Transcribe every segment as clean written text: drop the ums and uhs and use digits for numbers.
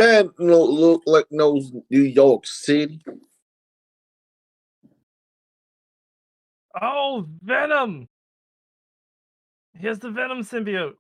That no look like no New York City. Oh, Venom! He has the Venom symbiote.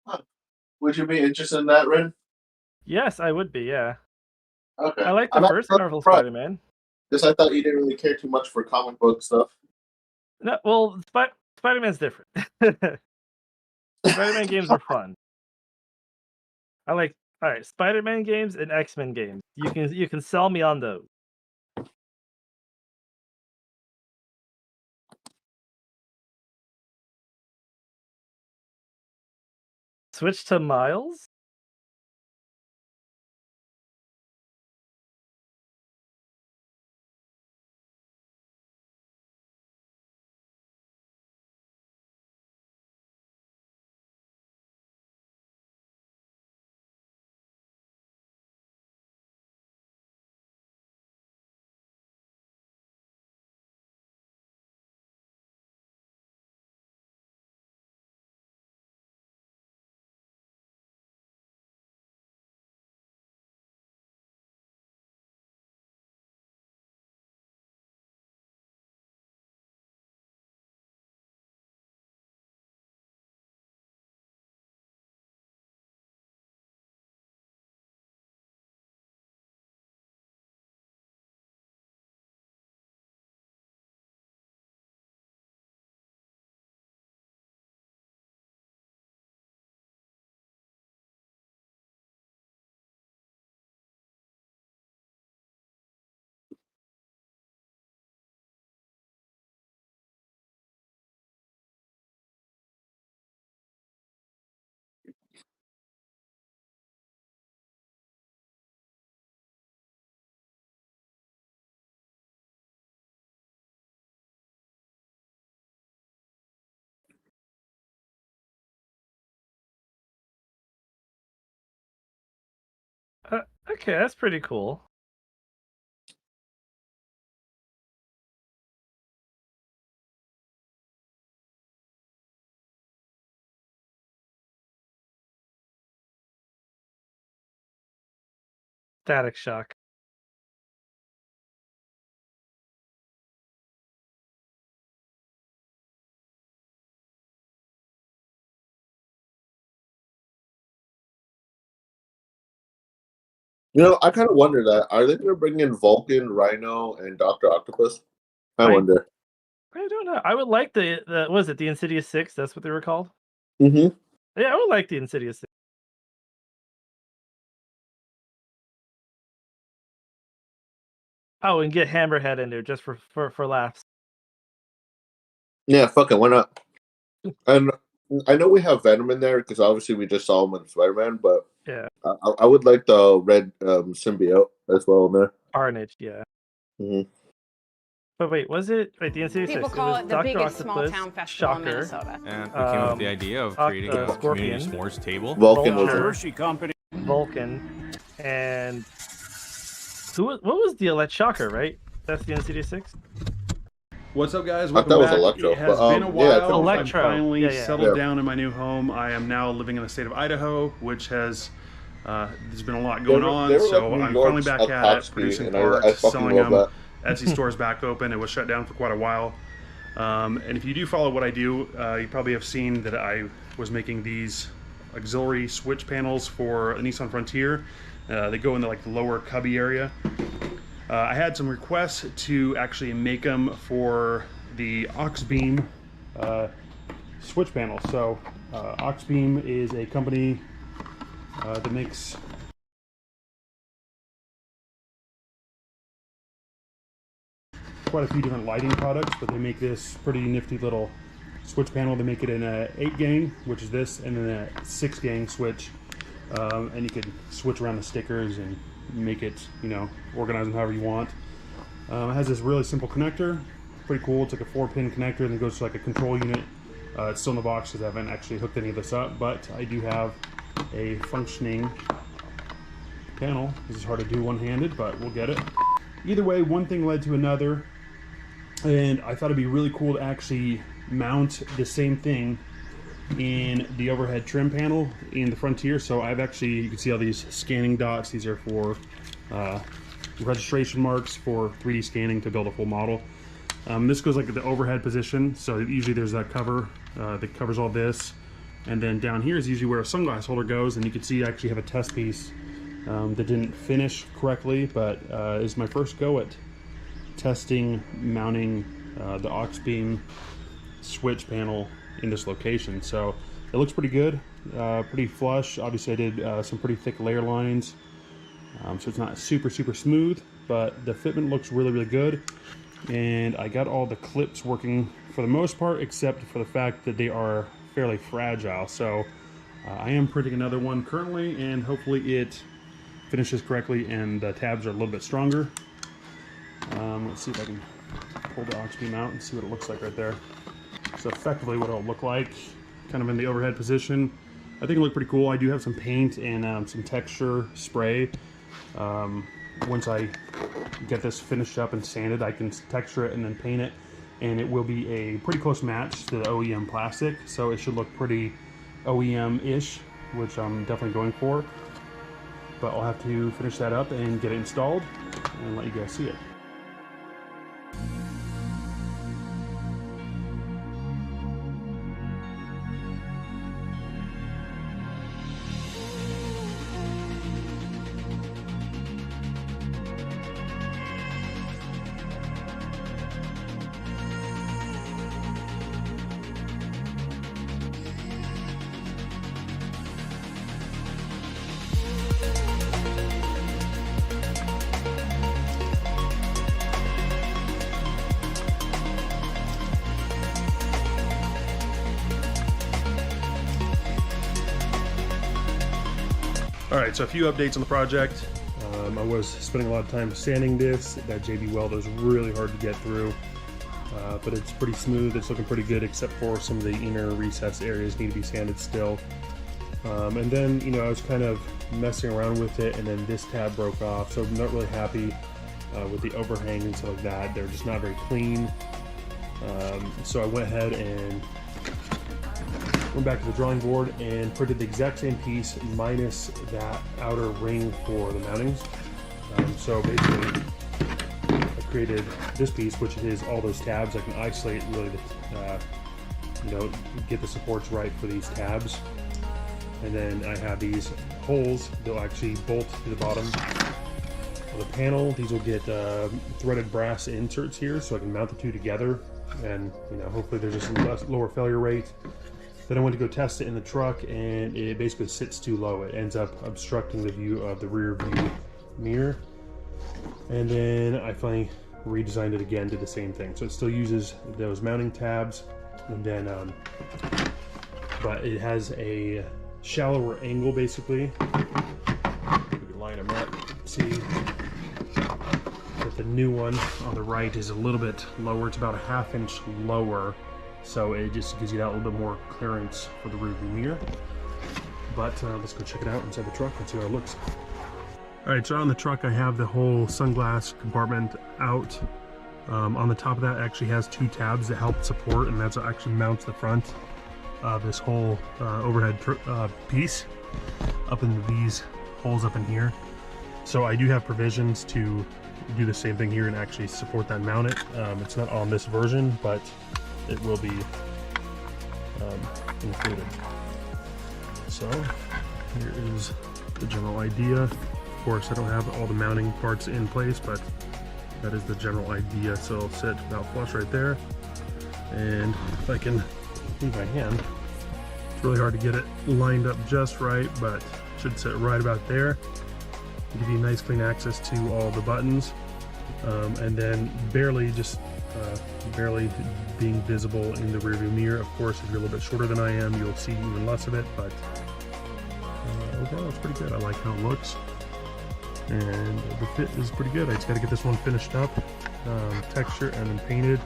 Huh. Would you be interested in that, Ren? Yes, I would be, yeah. Okay. I like the I'm not first Marvel surprised Spider-Man. because I thought you didn't really care too much for comic book stuff. No, well, Spider-Man's different. Spider-Man games are fun. I like alright, Spider-Man games and X-Men games. You can sell me on those. Switch to Miles? Uh, okay, that's pretty cool. Static Shock. I kind of wonder that. Are they going to bring in Vulcan, Rhino, and Doctor Octopus? I I wonder. I don't know. I would like the what is it, the Insidious 6? That's what they were called? Mm-hmm. Yeah, I would like the Insidious 6. Oh, and get Hammerhead in there just for laughs. Yeah, fuck it. Why not? And I know we have Venom in there because obviously we just saw him in Spider-Man, but Yeah. I would like the red symbiote as well in there. Carnage, yeah. Mm-hmm. But wait, was it the Insidious People 6? call was it the Dr. biggest small Octopus, town festival in Shocker, Minnesota. And we came up with the idea of creating a community Scorpion, s'mores table. Vulcan was Vulture, it. Hershey Company. Vulcan, and what was the Elect Shocker, right? That's the Insidious 6? What's up, guys? I Welcome thought it was back. Electro, It has but, been a yeah, while. Electro. I'm finally Yeah. settled down in my new home. I am now living in the state of Idaho, which has there's been a lot going on. So I'm finally back at it, producing parts, I fucking selling love them. that. Etsy store's back open. It was shut down for quite a while. And if you do follow what I do, you probably have seen that I was making these auxiliary switch panels for a Nissan Frontier. They go in the lower cubby area. I had some requests to actually make them for the Auxbeam switch panel. So Auxbeam is a company that makes quite a few different lighting products, but they make this pretty nifty little switch panel. They make it in a 8-gang, which is this, and then a 6-gang switch, and you could switch around the stickers and make it, you know, organize them however you want. It has this really simple connector, pretty cool. It's like a 4-pin connector, and it goes to like a control unit. It's still in the box because I haven't actually hooked any of this up, but I do have a functioning panel. This is hard to do one-handed, but we'll get it. Either way, one thing led to another, and I thought it'd be really cool to actually mount the same thing in the overhead trim panel in the Frontier. So I've actually, you can see all these scanning dots. These are for registration marks for 3D scanning to build a full model. This goes like the overhead position, so usually there's that cover that covers all this, and then down here is usually where a sunglass holder goes, and you can see I actually have a test piece that didn't finish correctly, but is my first go at testing mounting the aux beam switch panel in this location. So it looks pretty good, pretty flush. Obviously I did some pretty thick layer lines, so it's not super smooth, but the fitment looks really good. And I got all the clips working for the most part, except for the fact that they are fairly fragile. So I am printing another one currently, and hopefully it finishes correctly and the tabs are a little bit stronger. Let's see if I can pull the aux beam out and see what it looks like right there. So effectively what it'll look like, kind of in the overhead position. I think it looked pretty cool. I do have some paint and some texture spray. Once I get this finished up and sanded, I can texture it and then paint it, and it will be a pretty close match to the OEM plastic, so it should look pretty OEM-ish, which I'm definitely going for. But I'll have to finish that up and get it installed and let you guys see it. Alright, so a few updates on the project. I was spending a lot of time sanding this. That JB Weld is really hard to get through, but it's pretty smooth. It's looking pretty good, except for some of the inner recess areas need to be sanded still. And then, you know, I was kind of messing around with it, and then this tab broke off, so I'm not really happy with the overhang and stuff like that. They're just not very clean. So I went ahead and went back to the drawing board and printed the exact same piece minus that outer ring for the mountings. So basically I created this piece, which is all those tabs. I can isolate really you know, get the supports right for these tabs. And then I have these holes that will actually bolt to the bottom of the panel. These will get threaded brass inserts here, so I can mount the two together, and you know, hopefully there's just a lower failure rate. Then I went to go test it in the truck, and it basically sits too low. It ends up obstructing the view of the rear view mirror. And then I finally redesigned it again, did the same thing. So it still uses those mounting tabs, and then but it has a shallower angle basically. We can line them up. See that the new one on the right is a little bit lower. It's about a ½ inch lower. So it just gives you that little bit more clearance for the rear view mirror. But let's go check it out inside the truck and see how it looks. Alright, so on the truck I have the whole sunglass compartment out. On the top of that actually has two tabs that help support, and that's what actually mounts the front of this whole overhead piece up into these holes up in here. So I do have provisions to do the same thing here and actually support that and mount it. It's not on this version, but it will be included. So here is the general idea. Of course, I don't have all the mounting parts in place, but that is the general idea. So it'll sit about flush right there. And if I can move my hand, it's really hard to get it lined up just right, but it should sit right about there. Give you nice clean access to all the buttons, and then barely being visible in the rearview mirror. Of course, if you're a little bit shorter than I am, you'll see even less of it, but that looks pretty good. I like how it looks. And the fit is pretty good. I just got to get this one finished up, texture, and then painted.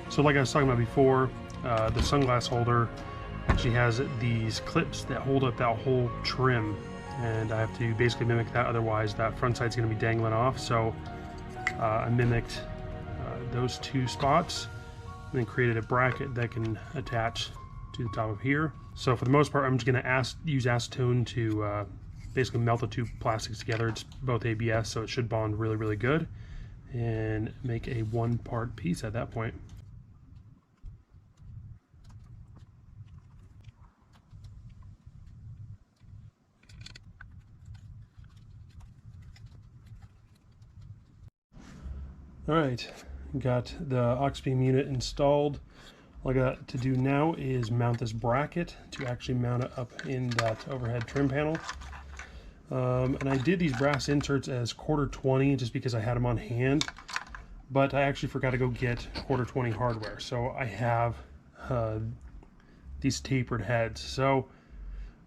So like I was talking about before, the sunglass holder actually has these clips that hold up that whole trim, and I have to basically mimic that, otherwise that front side's going to be dangling off. So I mimicked those two spots and then created a bracket that can attach to the top of here. So for the most part, I'm just going to use acetone to basically melt the two plastics together. It's both ABS, so it should bond really, really good and make a one-part piece at that point. Alright, got the aux beam unit installed. All I got to do now is mount this bracket to actually mount it up in that overhead trim panel. And I did these brass inserts as 1/4-20 just because I had them on hand, but I actually forgot to go get 1/4-20 hardware. So I have these tapered heads. So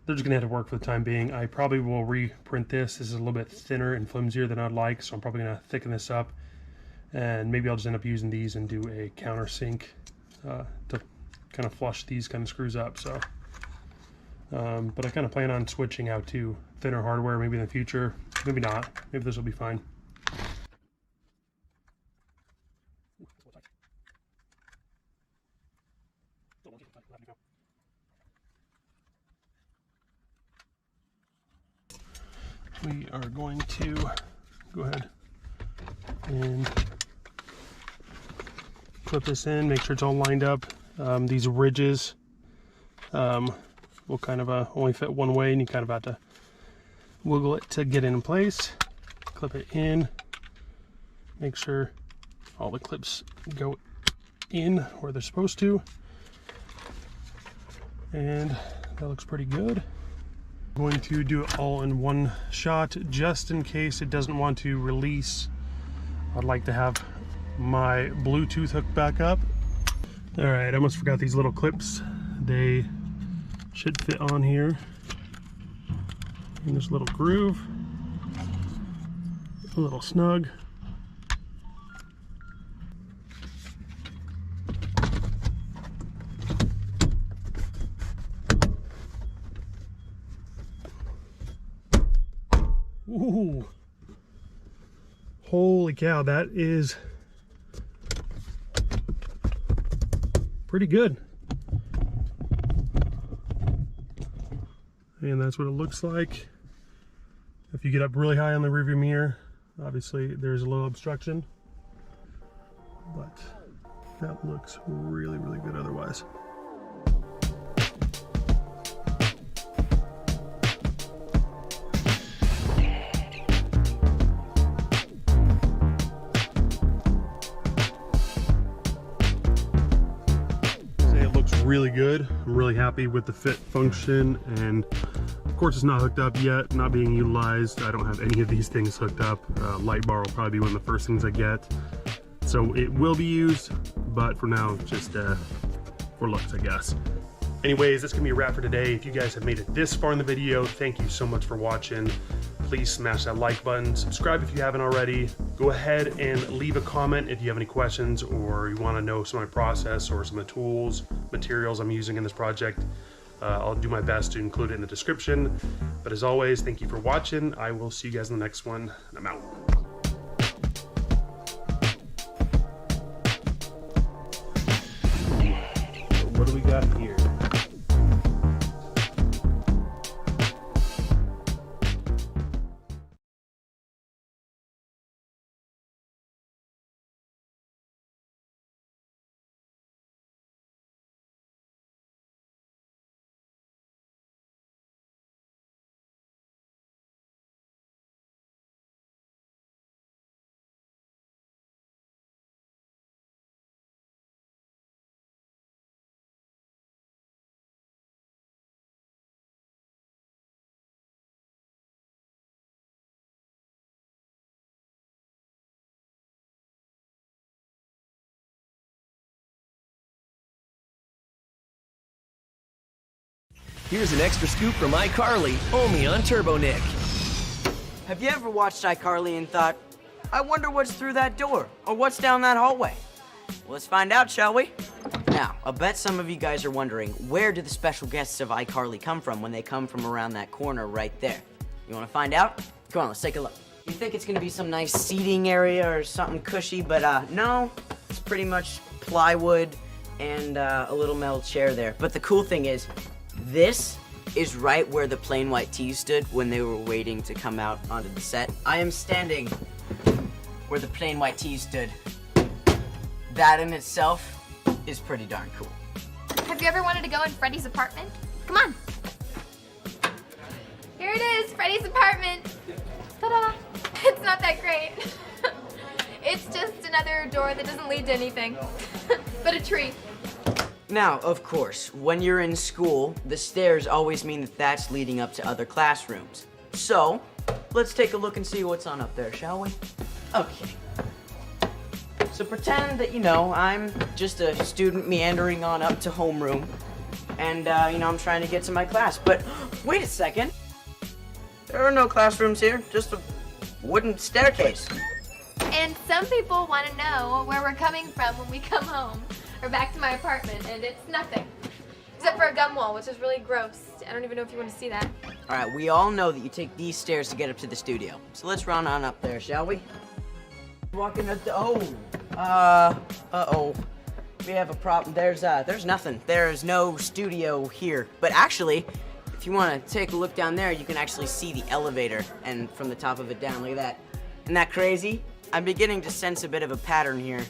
they're just gonna have to work for the time being. I probably will reprint this. This is a little bit thinner and flimsier than I'd like, so I'm probably gonna thicken this up. And maybe I'll just end up using these and do a countersink to kind of flush these kind of screws up. So, but I kind of plan on switching out to thinner hardware maybe in the future. Maybe not. Maybe this will be fine. We are going to go ahead and clip this in, make sure it's all lined up. These ridges will kind of only fit one way, and you kind of have to wiggle it to get it in place. Clip it in, make sure all the clips go in where they're supposed to, and that looks pretty good. I'm going to do it all in one shot just in case it doesn't want to release. I'd like to have my Bluetooth hooked back up. All right, I almost forgot these little clips. They should fit on here in this little groove. A little snug. Ooh. Holy cow, that is pretty good. And that's what it looks like. If you get up really high on the rearview mirror, obviously there's a little obstruction, but that looks really, really good otherwise. Really good. I'm really happy with the fit, function, and of course it's not hooked up yet, not being utilized. I don't have any of these things hooked up. Light bar will probably be one of the first things I get, so it will be used, but for now just for looks, I guess. Anyways, that's gonna be a wrap for today. If you guys have made it this far in the video, thank you so much for watching. Please smash that like button, subscribe if you haven't already. Go ahead and leave a comment if you have any questions or you want to know some of my process or some of the tools, materials I'm using in this project. I'll do my best to include it in the description. But as always, thank you for watching. I will see you guys in the next one, and I'm out. Here's an extra scoop from iCarly, only on Turbo Nick. Have you ever watched iCarly and thought, I wonder what's through that door, or what's down that hallway? Well, let's find out, shall we? Now, I'll bet some of you guys are wondering, where do the special guests of iCarly come from when they come from around that corner right there? You wanna find out? Come on, let's take a look. You think it's gonna be some nice seating area or something cushy, but no, it's pretty much plywood and a little metal chair there. But the cool thing is, this is right where the Plain White T's stood when they were waiting to come out onto the set. I am standing where the Plain White T's stood. That in itself is pretty darn cool. Have you ever wanted to go in Freddy's apartment? Come on. Here it is, Freddy's apartment. Ta-da! It's not that great. It's just another door that doesn't lead to anything, but a tree. Now, of course, when you're in school, the stairs always mean that that's leading up to other classrooms. So, let's take a look and see what's on up there, shall we? Okay. So pretend that, I'm just a student meandering on up to homeroom, and, I'm trying to get to my class. But wait a second. There are no classrooms here, just a wooden staircase. And some people want to know where we're coming from when we come home or back to my apartment, and it's nothing. Except for a gum wall, which is really gross. I don't even know if you want to see that. All right, we all know that you take these stairs to get up to the studio. So let's run on up there, shall we? Walking up the, uh-oh. We have a problem. There's nothing. There's no studio here. But actually, if you want to take a look down there, you can actually see the elevator and from the top of it down. Look at that. Isn't that crazy? I'm beginning to sense a bit of a pattern here.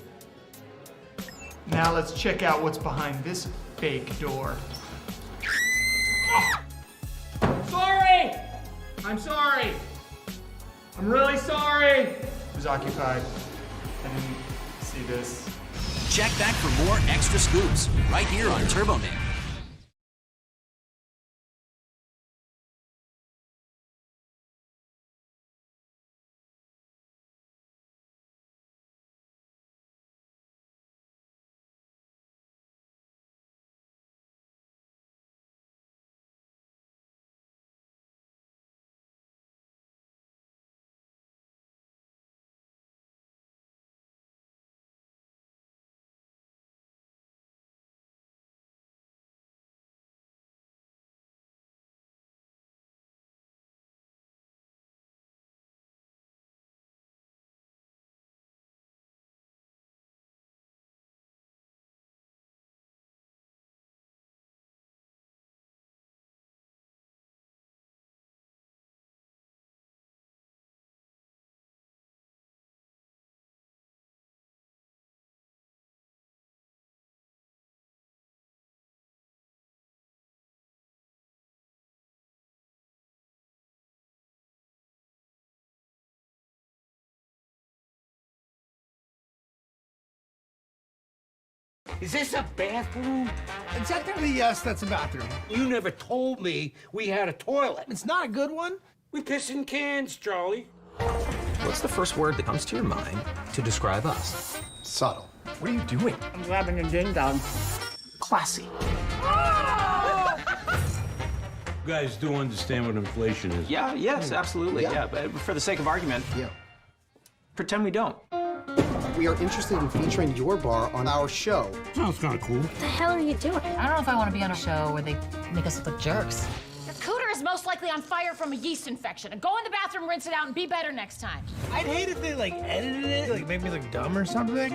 Now let's check out what's behind this fake door. Sorry! I'm sorry. I'm really sorry. It was occupied. I didn't see this. Check back for more extra scoops right here on Turbo Nick. Is this a bathroom? Technically, yes, that's a bathroom. You never told me we had a toilet. It's not a good one. We piss in cans, Charlie. What's the first word that comes to your mind to describe us? Subtle. What are you doing? I'm grabbing a ding-dong. Classy. You guys do understand what inflation is? Yes, absolutely. Yeah, but for the sake of argument, pretend we don't. We are interested in featuring your bar on our show. Sounds kind of cool. What the hell are you doing? I don't know if I want to be on a show where they make us look like jerks. Your cooter is most likely on fire from a yeast infection. Go in the bathroom, rinse it out, and be better next time. I'd hate if they, edited it, make me look dumb or something.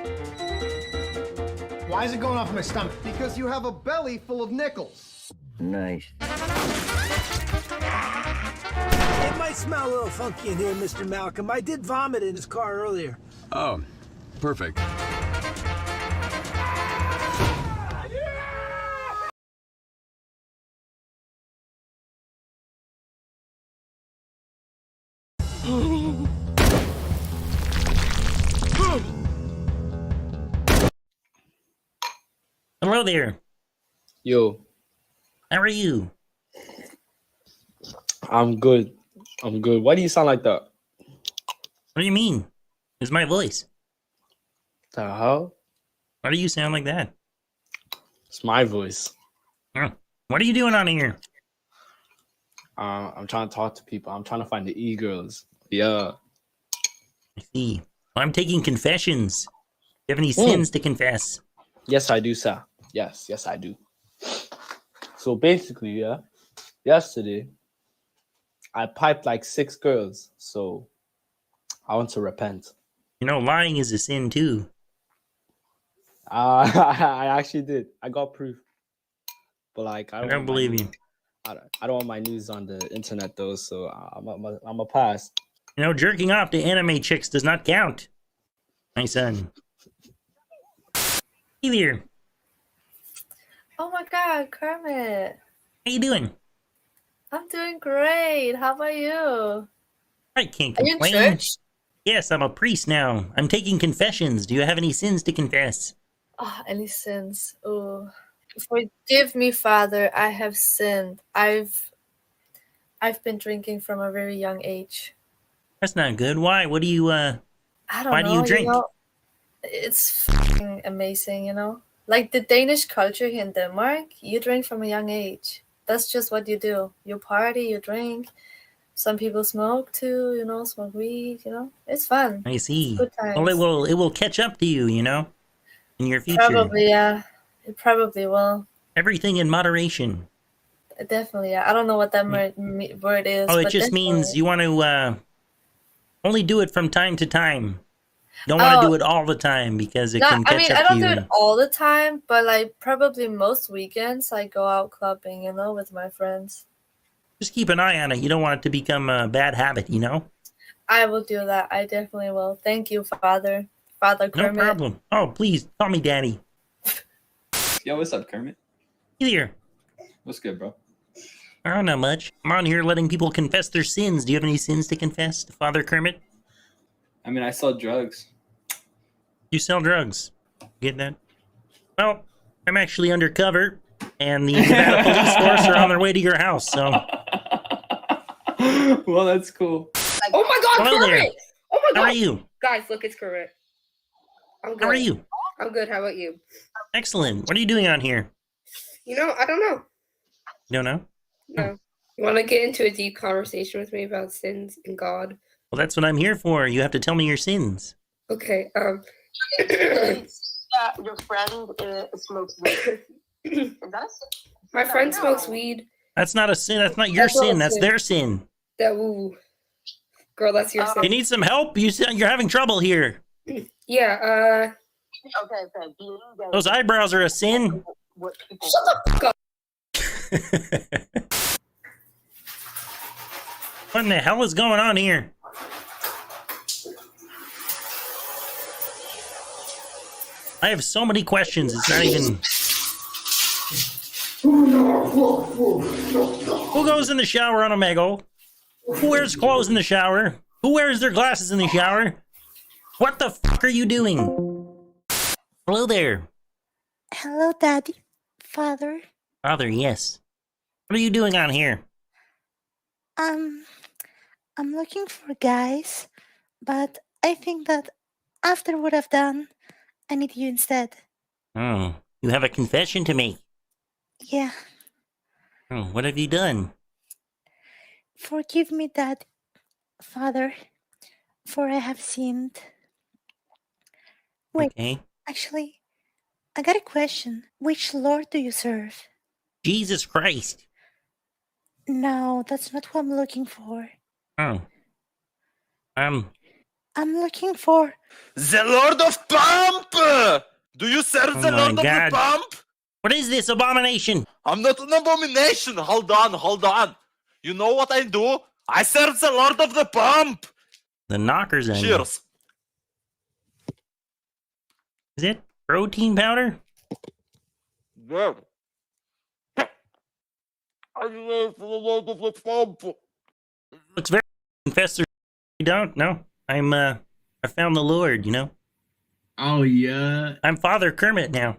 Why is it going off my stomach? Because you have a belly full of nickels. Nice. It might smell a little funky in here, Mr. Malcolm. I did vomit in his car earlier. Oh, perfect. Hello there. Yo. How are you? I'm good. I'm good. Why do you sound like that? What do you mean? It's my voice. The hell? Why do you sound like that? It's my voice. What are you doing on here? I'm trying to talk to people. I'm trying to find the e-girls. Yeah. I see. I'm taking confessions. Do you have any sins to confess? Yes, I do, sir. Yes, I do. So basically, yeah, yesterday, I piped like 6 girls. So I want to repent. You know, lying is a sin too. I actually did. I got proof. But like, I don't believe you. I don't want my news on the internet though, so I'm a pass. You know, jerking off to anime chicks does not count, my son. Hey there. Oh my God, Kermit. How you doing? I'm doing great. How about you? I can't Are you in complain. church? Yes, I'm a priest now. I'm taking confessions. Do you have any sins to confess? Oh, any sins? Oh, forgive me, Father. I have sinned. I've been drinking from a very young age. That's not good. Why? What do you, I don't why know. do you drink? know, it's f***ing amazing, you know? Like the Danish culture here in Denmark, you drink from a young age. That's just what you do. You party, you drink. Some people smoke too, you know, smoke weed, you know. It's fun. I see. It's good times. Well, it will catch up to you, you know, in your future. Probably, yeah. It probably will. Everything in moderation. Definitely, yeah. I don't know what that word is. Oh, it but just means definitely. you want to only do it from time to time. You don't want to do it all the time because it can catch I up don't to do you. it all the time, but like probably most weekends I go out clubbing, you know, with my friends. Just keep an eye on it. You don't want it to become a bad habit, you know? I will do that. I definitely will. Thank you, Father. Father Kermit. No problem. Oh, please, call me Daddy. Yo, what's up, Kermit? Here. What's good, bro? Oh, not much. I'm on here letting people confess their sins. Do you have any sins to confess, Father Kermit? I mean, I sell drugs. You sell drugs. Get that? Well, I'm actually undercover, and the Nevada police force are on their way to your house, so... Well, that's cool. Oh my God, Hello Kermit! there. Oh my God! How are you? Guys, look, it's Kermit. I'm good. How are you? I'm good. How about you? Excellent. What are you doing on here? You know, I don't know. You don't know? No. You want to get into a deep conversation with me about sins and God? Well, that's what I'm here for. You have to tell me your sins. Okay. Your friend smokes weed. Is that a sin? My friend smokes weed. That's not a sin. That's not your That's not sin. a That's sin. their sin. Girl, that's your sin. You need some help? You're having trouble here. Yeah, Okay. Those eyebrows are a sin. Shut the fuck up. What in the hell is going on here? I have so many questions. It's not even... Who goes in the shower on Omegle? Who wears clothes in the shower? Who wears their glasses in the shower? What the fuck are you doing? Hello there. Hello, Daddy. Father. Father, yes. What are you doing on here? I'm looking for guys, but I think that after what I've done, I need you instead. Oh, you have a confession to make. Yeah. Oh, what have you done? Forgive me, Dad, Father, for I have sinned. Wait, Okay. actually, I got a question. Which Lord do you serve? Jesus Christ. No, that's not who I'm looking for. Oh. I'm looking for... The Lord of Pump! Do you serve Oh the my Lord of God. the Pump? What is this abomination? I'm not an abomination. Hold on. You know what I do? I serve the Lord of the Pump. The knockers on you. Cheers. Is it protein powder? Yeah. I serve the Lord of the Pump. Looks very confessor. You don't? No. I found the Lord, you know? Oh, yeah. I'm Father Kermit now.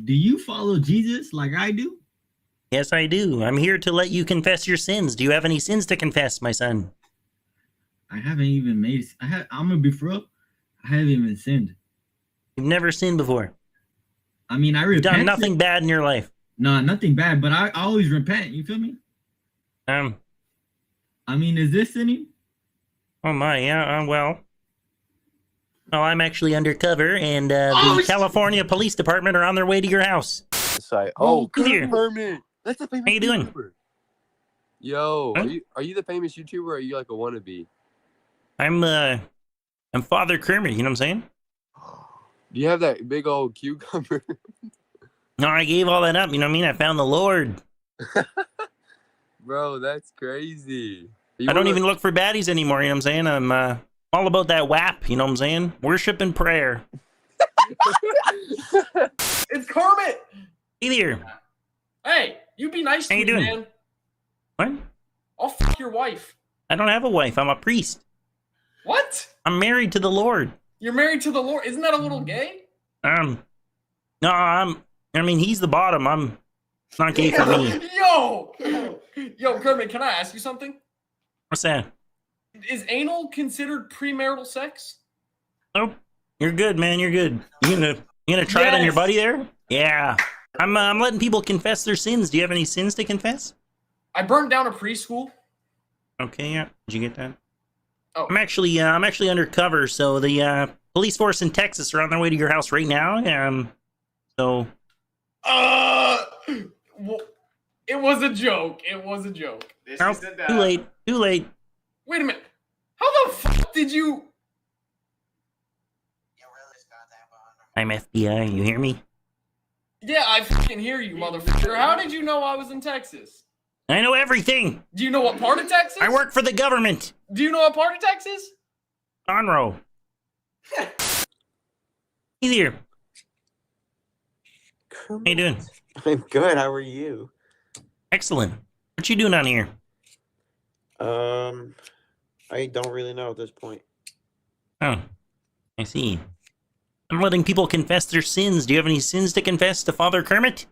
Do you follow Jesus like I do? Yes, I do. I'm here to let you confess your sins. Do you have any sins to confess, my son? I haven't even made... I'm going to be for real. I haven't even sinned. You've never sinned before. I mean, I You've repent. done nothing bad in your life. No, nothing bad, but I always repent. You feel me? I mean, is this any? Oh my, yeah, well, I'm actually undercover, and the California Police Department are on their way to your house. Sorry. Oh, here. Kermit. That's the famous How you doing? YouTuber. Yo, Huh? are you the famous YouTuber or are you like a wannabe? I'm Father Kermit, you know what I'm saying? Do you have that big old cucumber? No, I gave all that up, you know what I mean? I found the Lord. Bro, that's crazy. I don't even look for baddies anymore, you know what I'm saying? I'm all about that WAP, you know what I'm saying? Worship and prayer. It's Kermit! Hey there. Hey, you be nice to How you me, doing? man. What? I'll fuck your wife. I don't have a wife. I'm a priest. What? I'm married to the Lord. You're married to the Lord. Isn't that a little gay? No, I mean, he's the bottom. It's not gay for me. Yo, Kermit, can I ask you something? What's that? Is anal considered premarital sex? Nope. You're good, man. You're good. You gonna try it on your buddy there? Yeah. I'm letting people confess their sins. Do you have any sins to confess? I burned down a preschool. Okay, yeah. Did you get that? Oh. I'm actually undercover, so the police force in Texas are on their way to your house right now. So Well, it was a joke. It was a joke. nope, too late. Too late. Wait a minute. How the fuck did you? I'm FBI. You hear me? Yeah, I fucking hear you, motherfucker. How did you know I was in Texas? I know everything. Do you know what part of Texas? I work for the government. Do you know what part of Texas? Conroe. Hey there. How you doing? I'm good. How are you? Excellent. What you doing on here? I don't really know at this point. Oh, I see. I'm letting people confess their sins. Do you have any sins to confess to Father Kermit?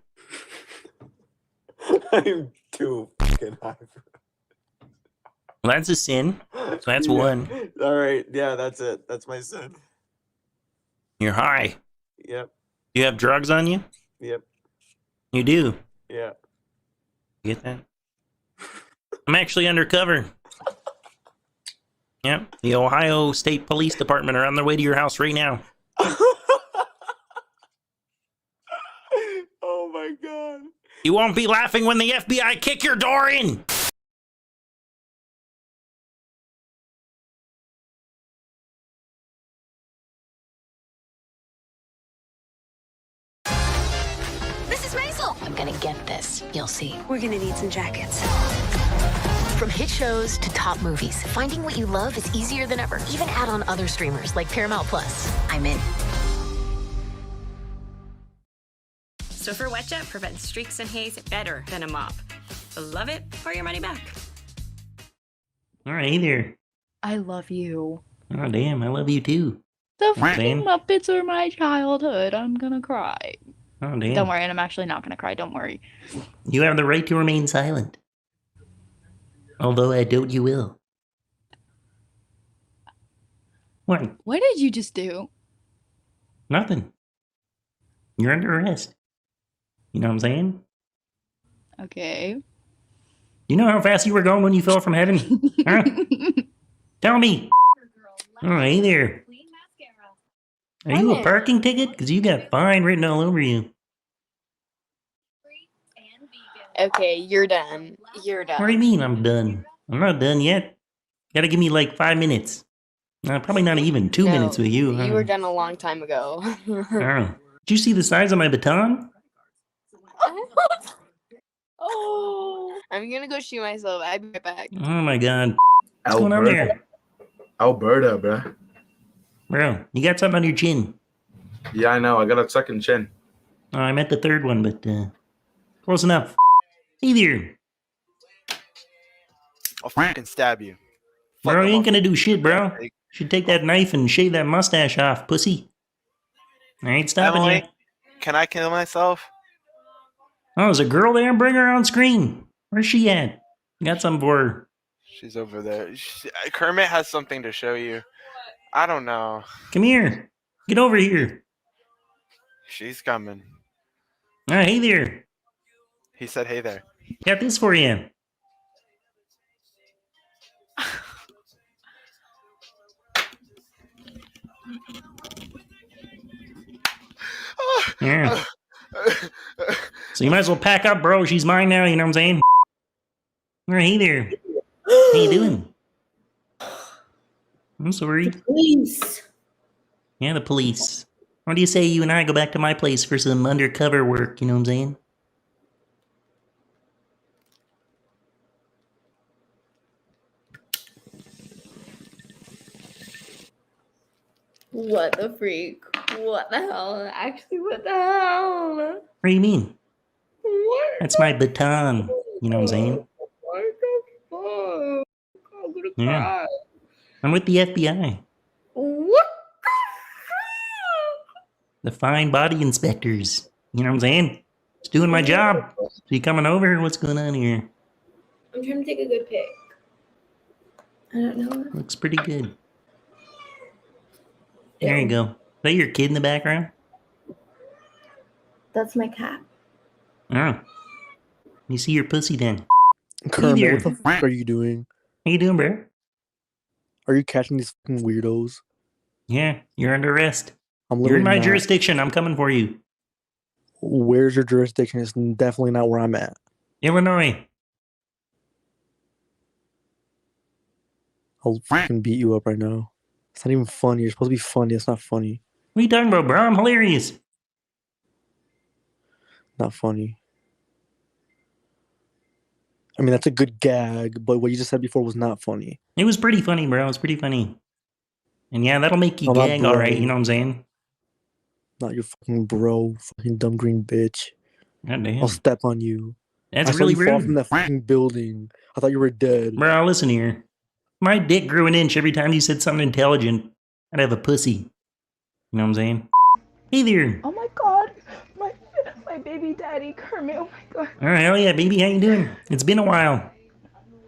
I'm too fucking high. Well, that's a sin. So that's one. All right. Yeah, that's it. That's my sin. You're high. Yep. You have drugs on you? Yep. You do? Yeah. You get that? I'm actually undercover. Yep. The Ohio State Police Department are on their way to your house right now. Oh my god. You won't be laughing when the FBI kick your door in. This is Maisel. I'm gonna get this. You'll see. We're gonna need some jackets. From hit shows to top movies, finding what you love is easier than ever. Even add on other streamers like Paramount Plus. I'm in. Swiffer Wet Jet prevents streaks and haze better than a mop. Love it or your money back. All right, hey there. I love you. Oh, damn. I love you too. The Man. fucking Muppets are my childhood. I'm gonna cry. Oh, damn. Don't worry, and I'm actually not gonna cry. Don't worry. You have the right to remain silent. Although I doubt you will. What? What did you just do? Nothing. You're under arrest. You know what I'm saying? Okay. You know how fast you were going when you fell from heaven? Huh? Tell me. Oh, hey there. Are you a parking ticket? Because you got fine written all over you. Okay, you're done. You're done. What do you mean I'm done? I'm not done yet. Gotta give me like 5 minutes. Probably not even 2 minutes with you. You were done a long time ago. Oh. Did you see the size of my baton? Oh, I'm gonna go shoot myself. I'll be right back. Oh my god. What's going on there? Alberta, bruh. Bro, you got something on your chin. Yeah, I know. I got a second chin. Oh, I meant the third one, but close enough. Hey there. I'll fucking stab you. Bro, you ain't gonna do shit, bro. Should take that knife and shave that mustache off, pussy. I ain't stopping you. Can I kill myself? Oh, there's a girl there? Bring her on screen. Where's she at? Got something for her. She's over there. Kermit has something to show you. I don't know. Come here. Get over here. She's coming. Oh, hey there. He said, hey there. Got this for you. Yeah. So you might as well pack up, bro. She's mine now, you know what I'm saying? All right, hey there. How you doing? I'm sorry. Police. Yeah, the police. What do you say you and I go back to my place for some undercover work, you know what I'm saying? What the freak? What the hell? Actually, what the hell? What do you mean? What? That's my baton, you know what I'm saying? What the fuck? I'm gonna Yeah. cry. I'm with the FBI. What? The fine body inspectors. You know what I'm saying? Just doing my job. So you coming over? What's going on here? I'm trying to take a good pic. I don't know. Looks pretty good. There you go. Is that your kid in the background? That's my cat. Oh. You see your pussy then. Kermit, there. what the fuck are you doing? How you doing, bro? Are you catching these fucking weirdos? Yeah, you're under arrest. I'm You're in literally my not. jurisdiction. I'm coming for you. Where's your jurisdiction? It's definitely not where I'm at. Illinois. I'll fucking beat you up right now. It's not even funny. You're supposed to be funny. It's not funny. What are you talking about, bro? I'm hilarious. Not funny. I mean, that's a good gag, but what you just said before was not funny. It was pretty funny, bro. It was pretty funny. And yeah, that'll make you I'm not gag, all right. bro. You know what I'm saying? Not your fucking bro, fucking dumb green bitch. God damn. I'll step on you. That's I saw really you fall rude. from that fucking building. I thought you were dead. Bro, listen here. My dick grew an inch every time you said something intelligent. I'd have a pussy. You know what I'm saying? Hey there. Oh my god, my baby daddy Kermit. Oh my god. All right, hell yeah, baby. How you doing? It's been a while.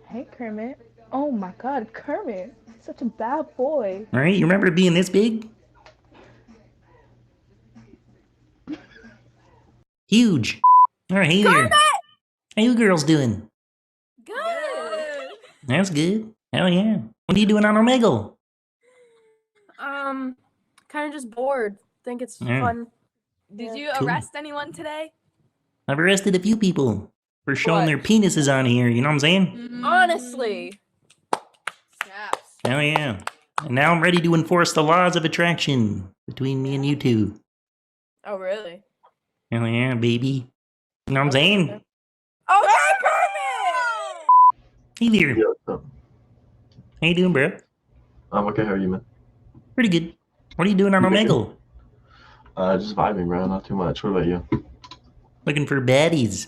Hey Kermit. Oh my god, Kermit. Such a bad boy. All right, you remember being this big? Huge. All right, hey there. How you girls doing? Good. That's good. Hell yeah. What are you doing on Omegle? Kind of just bored. Think it's Yeah. fun. Did you Cool. arrest anyone today? I've arrested a few people for showing their penises on here. You know what I'm saying? Honestly. Snaps. Hell yeah. And now I'm ready to enforce the laws of attraction between me and you two. Oh really? Hell yeah, baby. You know what I'm saying? Okay, Kermit! Hey there. How you doing, bro? I'm okay. How are you, man? Pretty good. What are you doing on Omegle? Just vibing, bro. Not too much. What about you? Looking for baddies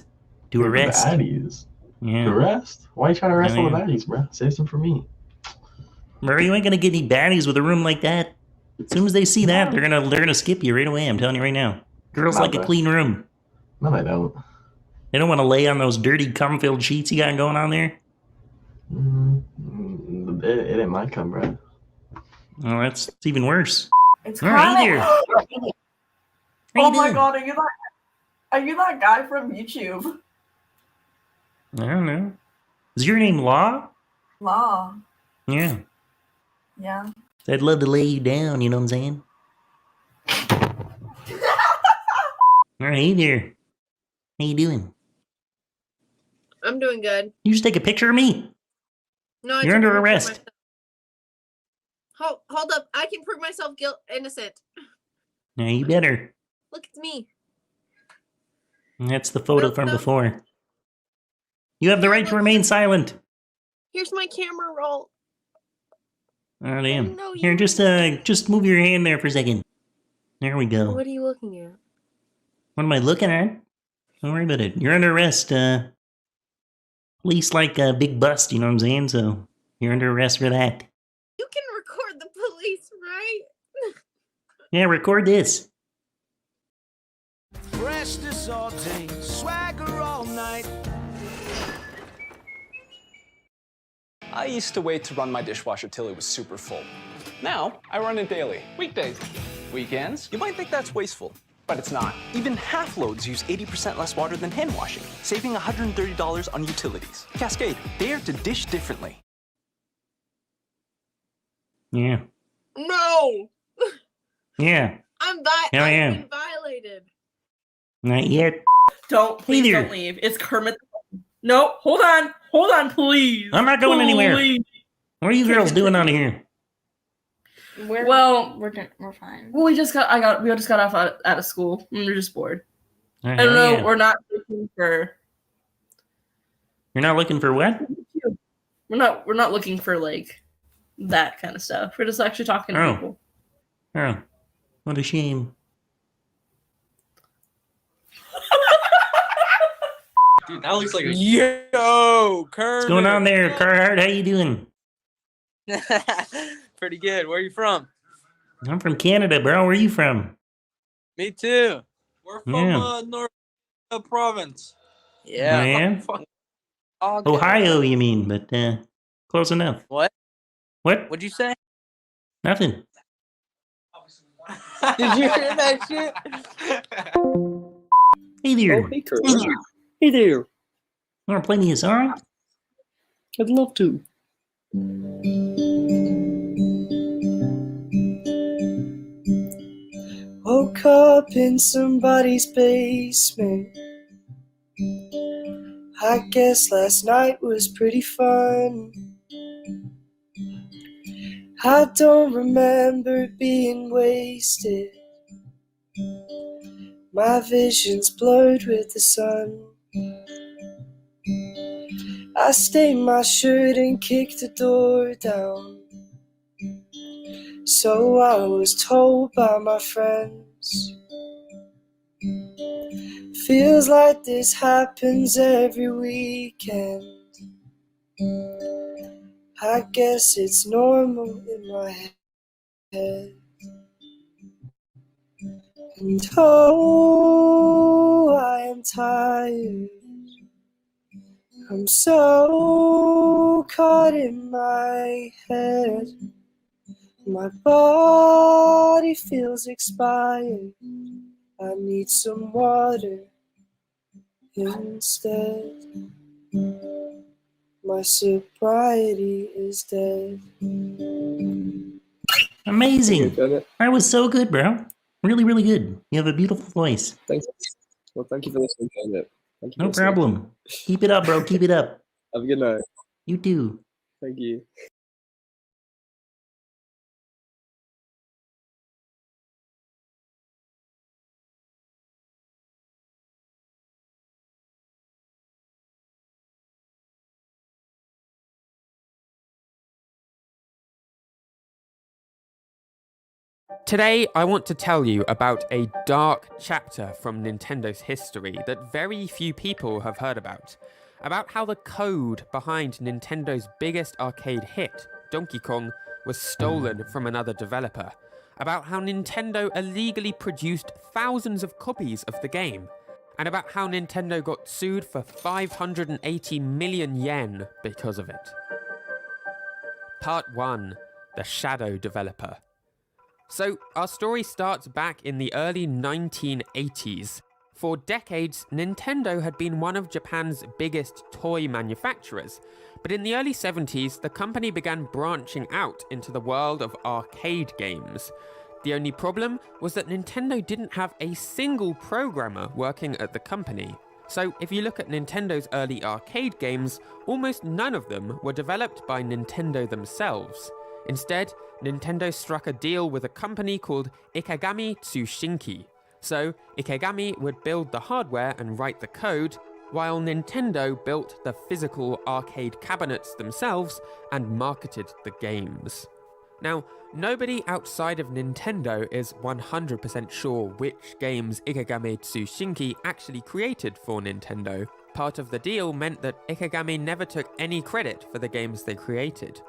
to Looking for arrest. baddies? Yeah. To arrest? Why are you trying to arrest Hell all the yeah. baddies, bro? Save some for me. Bro, you ain't gonna get any baddies with a room like that. As soon as they see that, they're gonna skip you right away. I'm telling you right now. Girls Not like a bad. clean room. No, I don't. They don't want to lay on those dirty cum-filled sheets you got going on there. It ain't my cum, bro. Oh, that's even worse. It's All right, hey there. How Oh you my doing? god, are you that guy from YouTube? I don't know. Is your name Law? Law. Yeah. Yeah. I'd love to lay you down, you know what I'm saying? All right, hey there. How you doing? I'm doing good. You just take a picture of me. No, I You're took a under picture of arrest. myself. Hold up. I can prove myself innocent. Yeah, you better. Look at me. That's the photo from before. You have the right to remain silent. Here's my camera roll. Oh, damn. Here, just move your hand there for a second. There we go. What are you looking at? What am I looking at? Don't worry about it. You're under arrest. Police like a big bust, you know what I'm saying? So you're under arrest for that. You can record the police, right? Yeah, record this. Freshness all day, swagger all night. I used to wait to run my dishwasher till it was super full. Now, I run it daily. Weekdays. Weekends? You might think that's wasteful, but it's not. Even half loads use 80% less water than hand washing, saving $130 on utilities. Cascade, dare to dish differently. Yeah. No. Yeah. I'm Hell yeah. being violated. Not yet. Please there. don't leave. It's Kermit. No, hold on, please. I'm not going anywhere. Please. What are you girls doing on here? We're fine. Well, we just got off out of school and we're just bored. Oh, I don't know. yeah. We're not looking for. You're not looking for what? We're not looking for like that kind of stuff. We're just actually talking to people. Oh, what a shame. Dude, that looks like a Yo, Kermit. What's going on there, Carhartt? How you doing? Pretty good. Where are you from? I'm from Canada, bro. Where are you from? Me too. We're from Yeah. North Province. Oh, yeah? Okay. Ohio, you mean, but close enough. What? What? What'd you say? Nothing. Did you hear that shit? Hey there. Hey, Kurt. Hey there. Want to play me a song? I'd love to. Woke up in somebody's basement. I guess last night was pretty fun. I don't remember being wasted. My vision's blurred with the sun. I stained my shirt and kicked the door down. So I was told by my friends. Feels like this happens every weekend. I guess it's normal in my head. And oh, I am tired. I'm so caught in my head. My body feels expired. I need some water instead. My sobriety is dead. Amazing. Okay, That was so good, bro. Really, really good. You have a beautiful voice. Thanks. Well, thank you for listening, Kermit. Thank you for No listening. problem. Keep it up, bro. Keep it up. Have a good night. You too. Thank you. Today, I want to tell you about a dark chapter from Nintendo's history that very few people have heard about how the code behind Nintendo's biggest arcade hit, Donkey Kong, was stolen from another developer, about how Nintendo illegally produced thousands of copies of the game, and about how Nintendo got sued for 580 million yen because of it. Part 1. The Shadow Developer. So, our story starts back in the early 1980s. For decades, Nintendo had been one of Japan's biggest toy manufacturers, but in the early 70s, the company began branching out into the world of arcade games. The only problem was that Nintendo didn't have a single programmer working at the company. So, if you look at Nintendo's early arcade games, almost none of them were developed by Nintendo themselves. Instead, Nintendo struck a deal with a company called Ikegami Tsushinki. So, Ikegami would build the hardware and write the code, while Nintendo built the physical arcade cabinets themselves and marketed the games. Now, nobody outside of Nintendo is 100% sure which games Ikegami Tsushinki actually created for Nintendo. Part of the deal meant that Ikegami never took any credit for the games they created.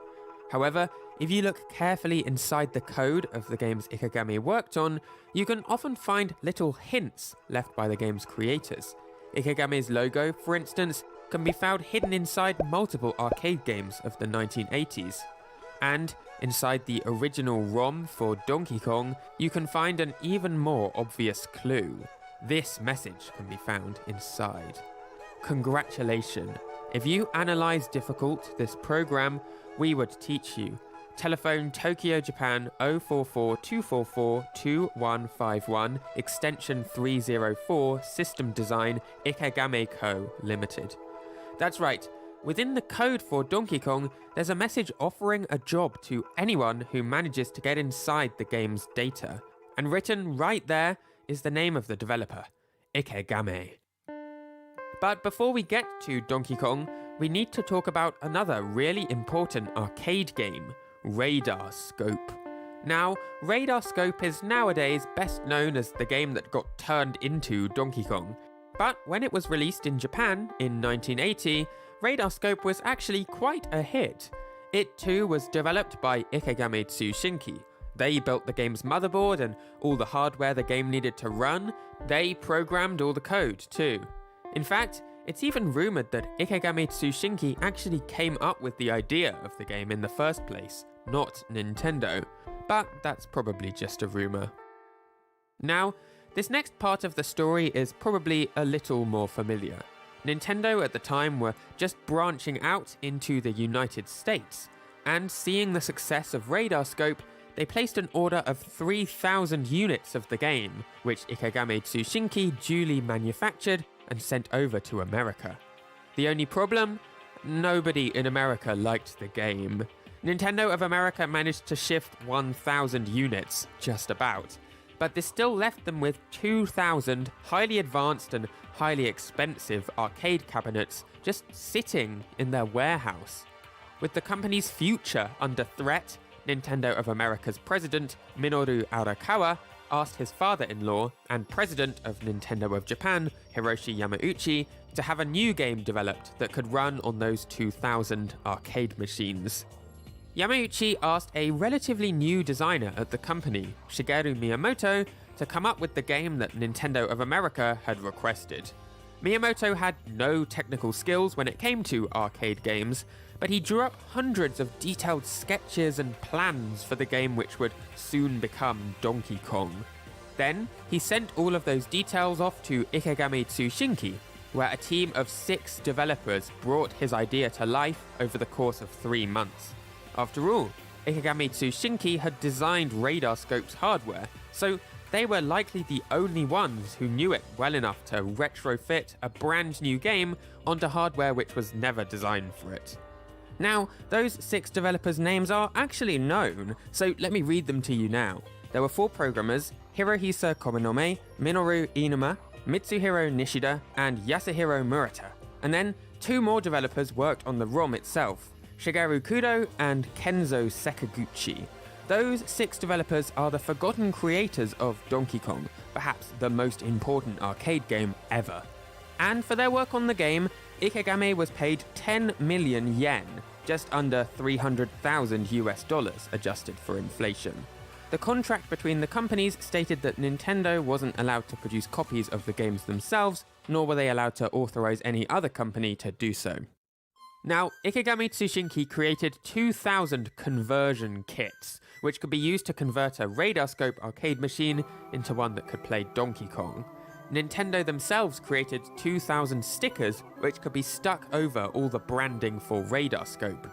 However, if you look carefully inside the code of the games Ikegami worked on, you can often find little hints left by the game's creators. Ikegami's logo, for instance, can be found hidden inside multiple arcade games of the 1980s. And inside the original ROM for Donkey Kong, you can find an even more obvious clue. This message can be found inside. Congratulations. If you analyze difficult this program, we would teach you. telephone Tokyo, Japan 044-244-2151, extension 304, system design Ikegame Co. Limited. That's right, within the code for Donkey Kong, there's a message offering a job to anyone who manages to get inside the game's data. And written right there is the name of the developer, Ikegame. But before we get to Donkey Kong, we need to talk about another really important arcade game, Radar Scope. Now, Radar Scope is nowadays best known as the game that got turned into Donkey Kong. But when it was released in Japan in 1980, Radar Scope was actually quite a hit. It too was developed by Ikegame Tsushinki. They built the game's motherboard and all the hardware the game needed to run. They programmed all the code too. In fact, it's even rumored that Ikegame Tsushinki actually came up with the idea of the game in the first place, not Nintendo. But that's probably just a rumor. Now, this next part of the story is probably a little more familiar. Nintendo at the time were just branching out into the United States, and seeing the success of Radar Scope, they placed an order of 3,000 units of the game, which Ikegame Tsushinki duly manufactured and sent over to America. The only problem? Nobody in America liked the game. Nintendo of America managed to shift 1,000 units, just about. But this still left them with 2,000 highly advanced and highly expensive arcade cabinets just sitting in their warehouse. With the company's future under threat, Nintendo of America's president, Minoru Arakawa, asked his father-in-law and president of Nintendo of Japan, Hiroshi Yamauchi, to have a new game developed that could run on those 2,000 arcade machines. Yamauchi asked a relatively new designer at the company, Shigeru Miyamoto, to come up with the game that Nintendo of America had requested. Miyamoto had no technical skills when it came to arcade games, but he drew up hundreds of detailed sketches and plans for the game which would soon become Donkey Kong. Then, he sent all of those details off to Ikegame Tsushinki, where a team of 6 developers brought his idea to life over the course of 3 months. After all, Ikegame Tsushinki had designed Radar Scope's hardware, so they were likely the only ones who knew it well enough to retrofit a brand new game onto hardware which was never designed for it. Now, those 6 developers' names are actually known, so let me read them to you now. There were 4 programmers, Hirohisa Kominome, Minoru Inuma, Mitsuhiro Nishida, and Yasuhiro Murata. And then 2 more developers worked on the ROM itself, Shigeru Kudo and Kenzo Sakaguchi. Those 6 developers are the forgotten creators of Donkey Kong, perhaps the most important arcade game ever. And for their work on the game, Ikegame was paid 10 million yen, just under $300,000 adjusted for inflation. The contract between the companies stated that Nintendo wasn't allowed to produce copies of the games themselves, nor were they allowed to authorize any other company to do so. Now, Ikegame Tsushinki created 2,000 conversion kits, which could be used to convert a Radar Scope arcade machine into one that could play Donkey Kong. Nintendo themselves created 2,000 stickers, which could be stuck over all the branding for Radar Scope.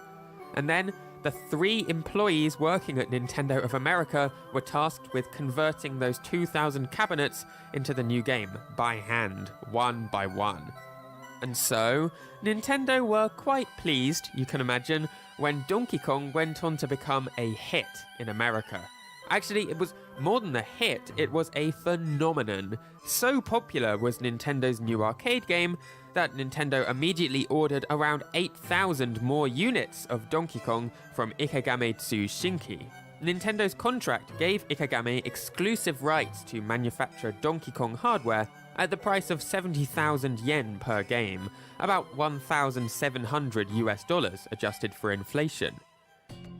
And then, the 3 employees working at Nintendo of America were tasked with converting those 2,000 cabinets into the new game, by hand, one by one. And so, Nintendo were quite pleased, you can imagine, when Donkey Kong went on to become a hit in America. Actually, it was more than a hit, it was a phenomenon. So popular was Nintendo's new arcade game that Nintendo immediately ordered around 8,000 more units of Donkey Kong from Ikegame Tsushinki. Nintendo's contract gave Ikegame exclusive rights to manufacture Donkey Kong hardware at the price of 70,000 yen per game, about $1,700 adjusted for inflation.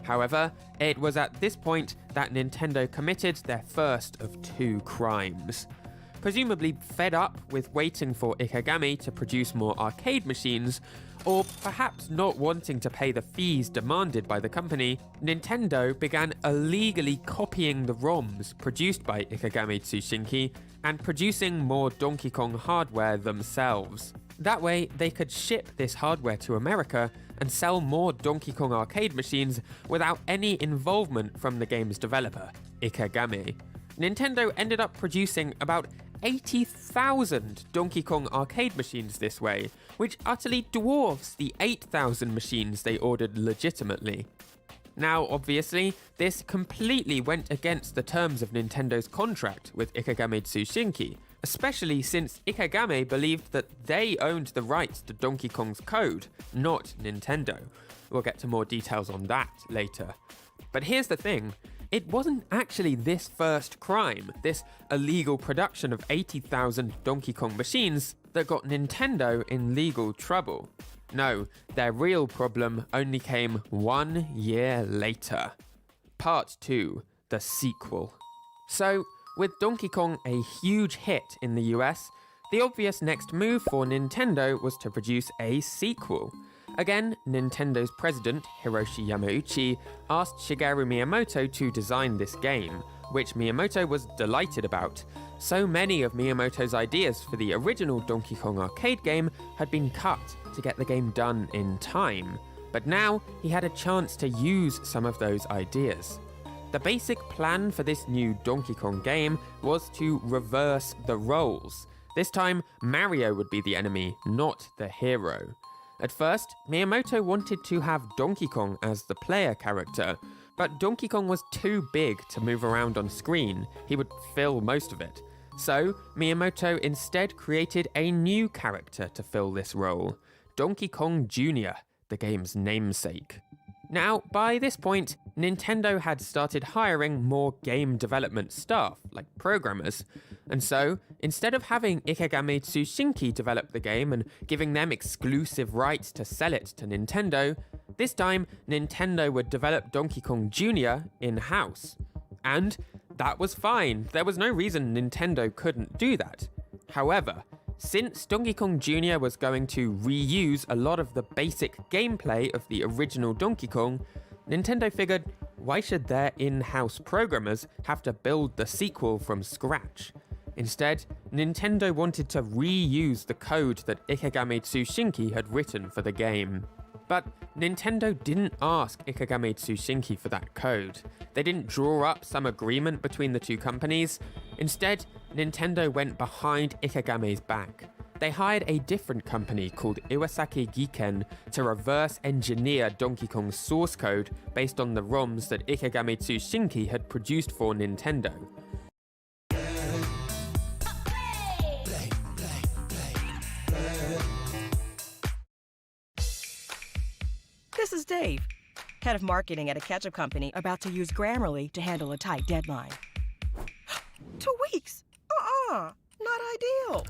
However, it was at this point that Nintendo committed their first of 2 crimes. Presumably fed up with waiting for Ikegame to produce more arcade machines, or perhaps not wanting to pay the fees demanded by the company, Nintendo began illegally copying the ROMs produced by Ikegame Tsushinki and producing more Donkey Kong hardware themselves. That way, they could ship this hardware to America and sell more Donkey Kong arcade machines without any involvement from the game's developer, Ikegami. Nintendo ended up producing about 80,000 Donkey Kong arcade machines this way, which utterly dwarfs the 8,000 machines they ordered legitimately. Now, obviously, this completely went against the terms of Nintendo's contract with Ikegami Tsushinki, especially since Ikegami believed that they owned the rights to Donkey Kong's code, not Nintendo. We'll get to more details on that later. But here's the thing. It wasn't actually this first crime, this illegal production of 80,000 Donkey Kong machines, that got Nintendo in legal trouble. No, their real problem only came 1 year later. Part 2, the sequel. So, with Donkey Kong a huge hit in the US, the obvious next move for Nintendo was to produce a sequel. Again, Nintendo's president, Hiroshi Yamauchi, asked Shigeru Miyamoto to design this game, which Miyamoto was delighted about. So many of Miyamoto's ideas for the original Donkey Kong arcade game had been cut to get the game done in time, but now he had a chance to use some of those ideas. The basic plan for this new Donkey Kong game was to reverse the roles. This time, Mario would be the enemy, not the hero. At first, Miyamoto wanted to have Donkey Kong as the player character, but Donkey Kong was too big to move around on screen. He would fill most of it. So, Miyamoto instead created a new character to fill this role, Donkey Kong Jr., the game's namesake. Now, by this point, Nintendo had started hiring more game development staff, like programmers, and so, instead of having Ikegami Tsushinki develop the game and giving them exclusive rights to sell it to Nintendo, this time Nintendo would develop Donkey Kong Jr. in-house. And that was fine, there was no reason Nintendo couldn't do that. However, since Donkey Kong Jr. was going to reuse a lot of the basic gameplay of the original Donkey Kong, Nintendo figured, why should their in-house programmers have to build the sequel from scratch? Instead, Nintendo wanted to reuse the code that Ikegami Tsushinki had written for the game. But Nintendo didn't ask Ikegami Tsushinki for that code. They didn't draw up some agreement between the two companies. Instead, Nintendo went behind Ikegami's back. They hired a different company called Iwasaki Giken to reverse engineer Donkey Kong's source code based on the ROMs that Ikegami Tsushinki had produced for Nintendo. This is Dave, head of marketing at a ketchup company about to use Grammarly to handle a tight deadline. 2 weeks? Not ideal.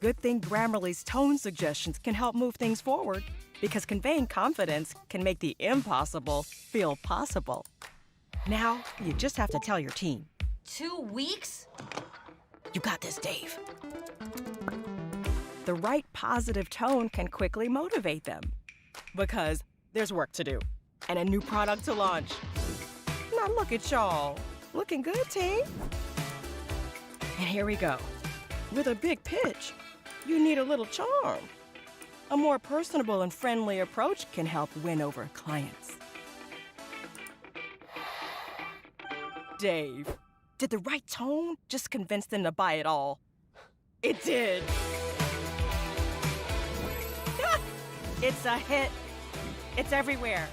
Good thing Grammarly's tone suggestions can help move things forward, because conveying confidence can make the impossible feel possible. Now, you just have to tell your team. 2 weeks? You got this, Dave. The right positive tone can quickly motivate them, because there's work to do and a new product to launch. Now look at y'all. Looking good, team. And here we go. With a big pitch, you need a little charm. A more personable and friendly approach can help win over clients. Dave, did the right tone just convince them to buy it all? It did. It's a hit. It's everywhere.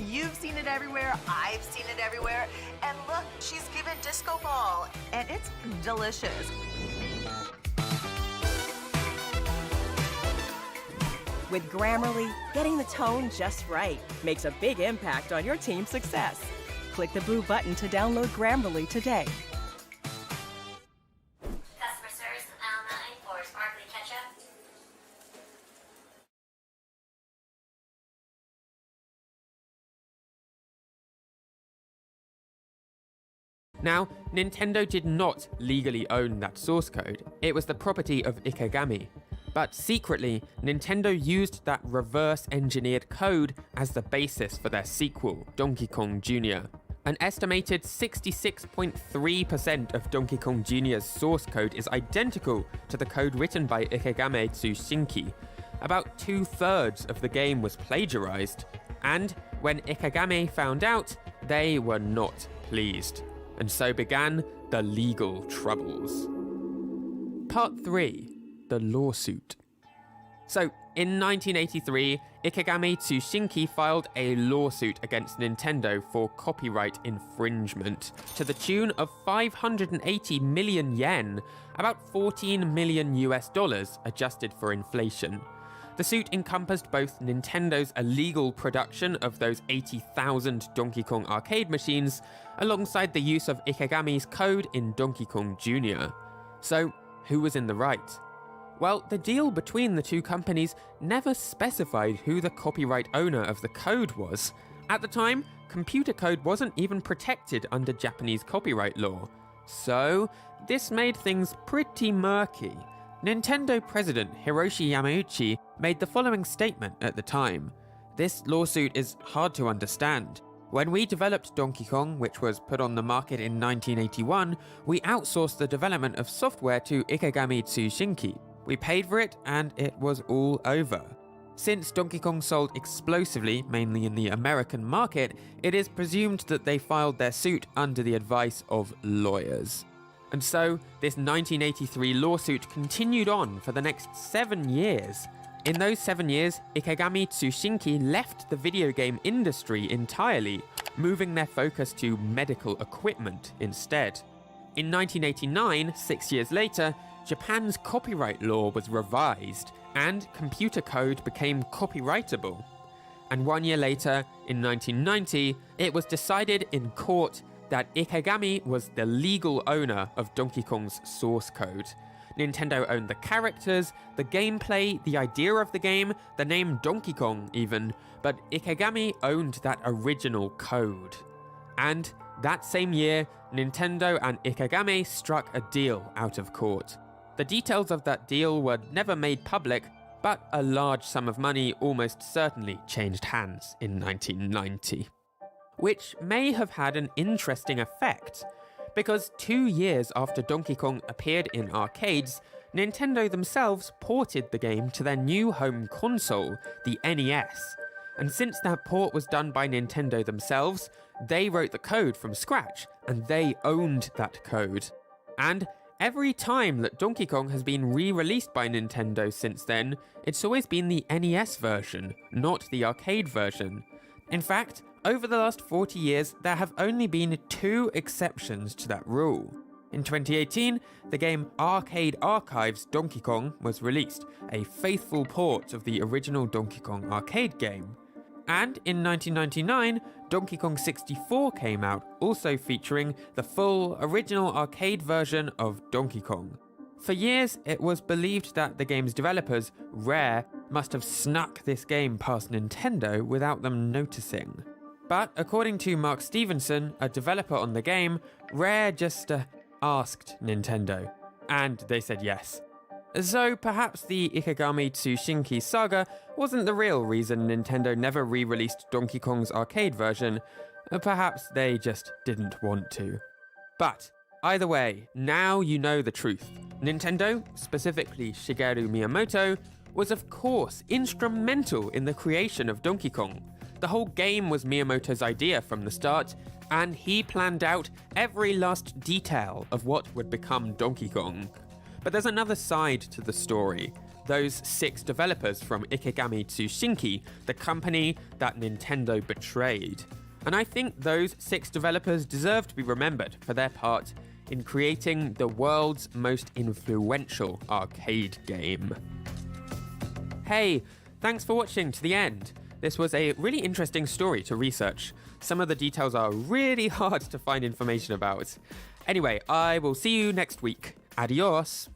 You've seen it everywhere, I've seen it everywhere, and look, she's given disco ball, and it's delicious. With Grammarly, getting the tone just right makes a big impact on your team's success. Click the blue button to download Grammarly today. Customer service aisle 9 for sparkling ketchup. Now, Nintendo did not legally own that source code. It was the property of Ikegami. But secretly, Nintendo used that reverse-engineered code as the basis for their sequel, Donkey Kong Jr. An estimated 66.3% of Donkey Kong Jr.'s source code is identical to the code written by Ikegami Tsushinki. About 2/3 of the game was plagiarized, and when Ikegami found out, they were not pleased. And so began the legal troubles. Part 3. The lawsuit. So, in 1983, Ikegami Tsushinki filed a lawsuit against Nintendo for copyright infringement to the tune of 580 million yen, about $14 million adjusted for inflation. The suit encompassed both Nintendo's illegal production of those 80,000 Donkey Kong arcade machines, alongside the use of Ikegami's code in Donkey Kong Jr. So, who was in the right? Well, the deal between the two companies never specified who the copyright owner of the code was. At the time, computer code wasn't even protected under Japanese copyright law. So, this made things pretty murky. Nintendo president Hiroshi Yamauchi made the following statement at the time. This lawsuit is hard to understand. When we developed Donkey Kong, which was put on the market in 1981, we outsourced the development of software to Ikegami Tsushinki. We paid for it, and it was all over. Since Donkey Kong sold explosively, mainly in the American market, it is presumed that they filed their suit under the advice of lawyers. And so, this 1983 lawsuit continued on for the next 7 years. In those 7 years, Ikegami Tsushinki left the video game industry entirely, moving their focus to medical equipment instead. In 1989, 6 years later, Japan's copyright law was revised, and computer code became copyrightable. And 1 year later, in 1990, it was decided in court that Ikegami was the legal owner of Donkey Kong's source code. Nintendo owned the characters, the gameplay, the idea of the game, the name Donkey Kong even, but Ikegami owned that original code. And that same year, Nintendo and Ikegami struck a deal out of court. The details of that deal were never made public, but a large sum of money almost certainly changed hands in 1990. Which may have had an interesting effect, because 2 years after Donkey Kong appeared in arcades, Nintendo themselves ported the game to their new home console, the NES. And since that port was done by Nintendo themselves, they wrote the code from scratch, and they owned that code. And every time that Donkey Kong has been re-released by Nintendo since then, it's always been the NES version, not the arcade version. In fact, over the last 40 years, there have only been 2 exceptions to that rule. In 2018, the game Arcade Archives Donkey Kong was released, a faithful port of the original Donkey Kong arcade game. And in 1999, Donkey Kong 64 came out, also featuring the full original arcade version of Donkey Kong. For years, it was believed that the game's developers, Rare, must have snuck this game past Nintendo without them noticing. But according to Mark Stevenson, a developer on the game, Rare just asked Nintendo, and they said yes. So perhaps the Ikegami Tsushinki saga wasn't the real reason Nintendo never re-released Donkey Kong's arcade version. Perhaps they just didn't want to. But either way, now you know the truth. Nintendo, specifically Shigeru Miyamoto, was of course instrumental in the creation of Donkey Kong. The whole game was Miyamoto's idea from the start, and he planned out every last detail of what would become Donkey Kong. But there's another side to the story. Those 6 developers from Ikegami Tsushinki, the company that Nintendo betrayed. And I think those 6 developers deserve to be remembered for their part in creating the world's most influential arcade game. Hey, thanks for watching to the end. This was a really interesting story to research. Some of the details are really hard to find information about. Anyway, I will see you next week. Adios!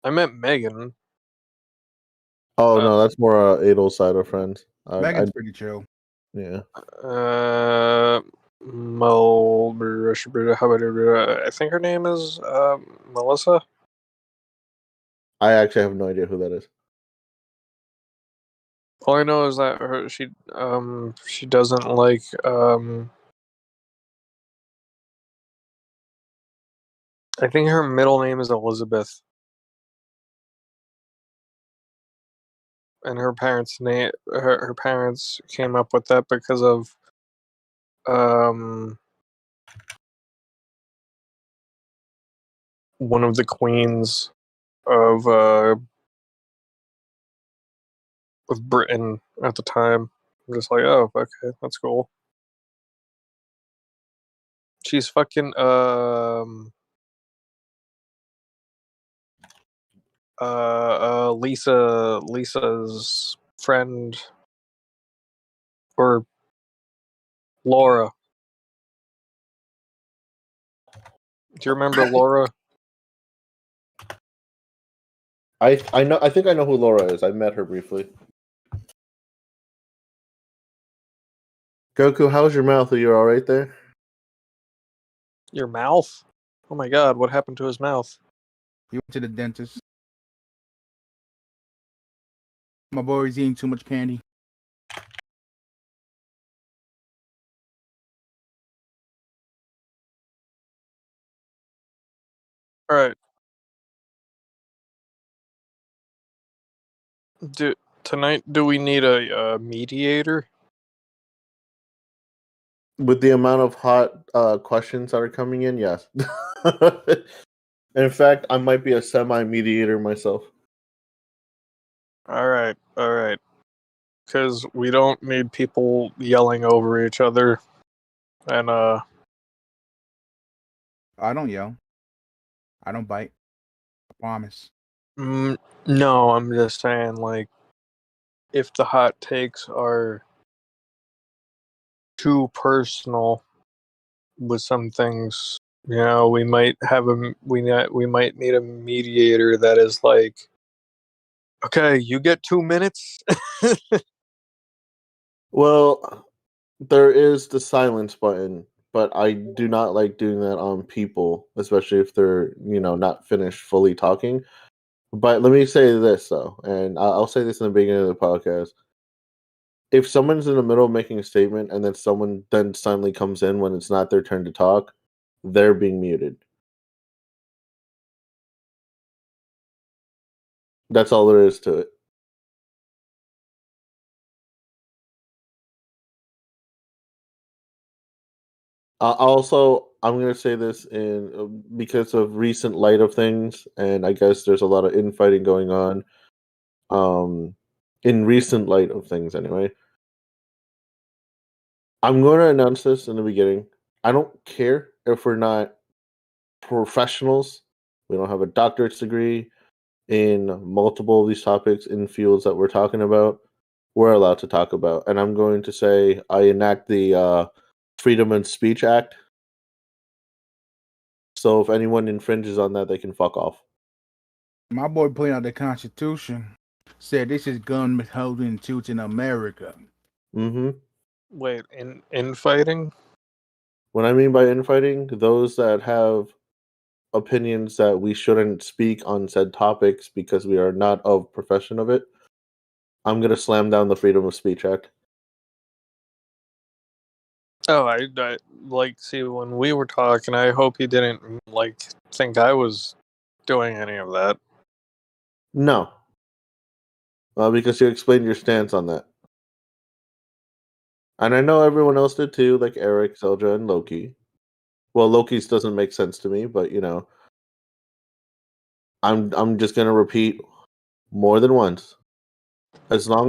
I meant Megan. Oh no, that's more Adel's side of friends. Megan's pretty chill. Yeah. I think her name is Melissa. I actually have no idea who that is. All I know is that she doesn't like I think her middle name is Elizabeth. And her parents' name, her parents came up with that because of one of the queens of Britain at the time. I'm just like, oh, okay, that's cool. She's fucking Lisa's friend, or Laura. Do you remember Laura? I know. I think I know who Laura is. I met her briefly. Goku, how's your mouth? Are you all right there? Your mouth? Oh my god, what happened to his mouth? He went to the dentist. My boy's eating too much candy. All right. Tonight, do we need a mediator? With the amount of hot questions that are coming in, yes. In fact, I might be a semi-mediator myself. All right. Because we don't need people yelling over each other. And I don't yell. I don't bite. I promise. No, I'm just saying, like, if the hot takes are too personal with some things, you know, we might need a mediator that is like, okay, you get 2 minutes. Well, there is the silence button, but I do not like doing that on people, especially if they're, not finished fully talking. But let me say this, though, and I'll say this in the beginning of the podcast. If someone's in the middle of making a statement and then someone then suddenly comes in when it's not their turn to talk, they're being muted. That's all there is to it. Also, I'm going to say this because of recent light of things, and I guess there's a lot of infighting going on. In recent light of things, anyway. I'm going to announce this in the beginning. I don't care if we're not professionals. We don't have a doctorate's degree in multiple of these topics in fields that we're talking about. We're allowed to talk about. And I'm going to say I enact the Freedom of Speech Act. So if anyone infringes on that, they can fuck off. My boy put out the Constitution. Said this is gun withholding institutes in America. Mm-hmm. Wait, infighting? What I mean by infighting, those that have opinions that we shouldn't speak on said topics because we are not of profession of it, I'm going to slam down the Freedom of Speech Act. Oh, I see, when we were talking, I hope you didn't, think I was doing any of that. No. Because you explained your stance on that. And I know everyone else did too, like Eric, Zelda, and Loki. Well, Loki's doesn't make sense to me, but, I'm just going to repeat more than once. As long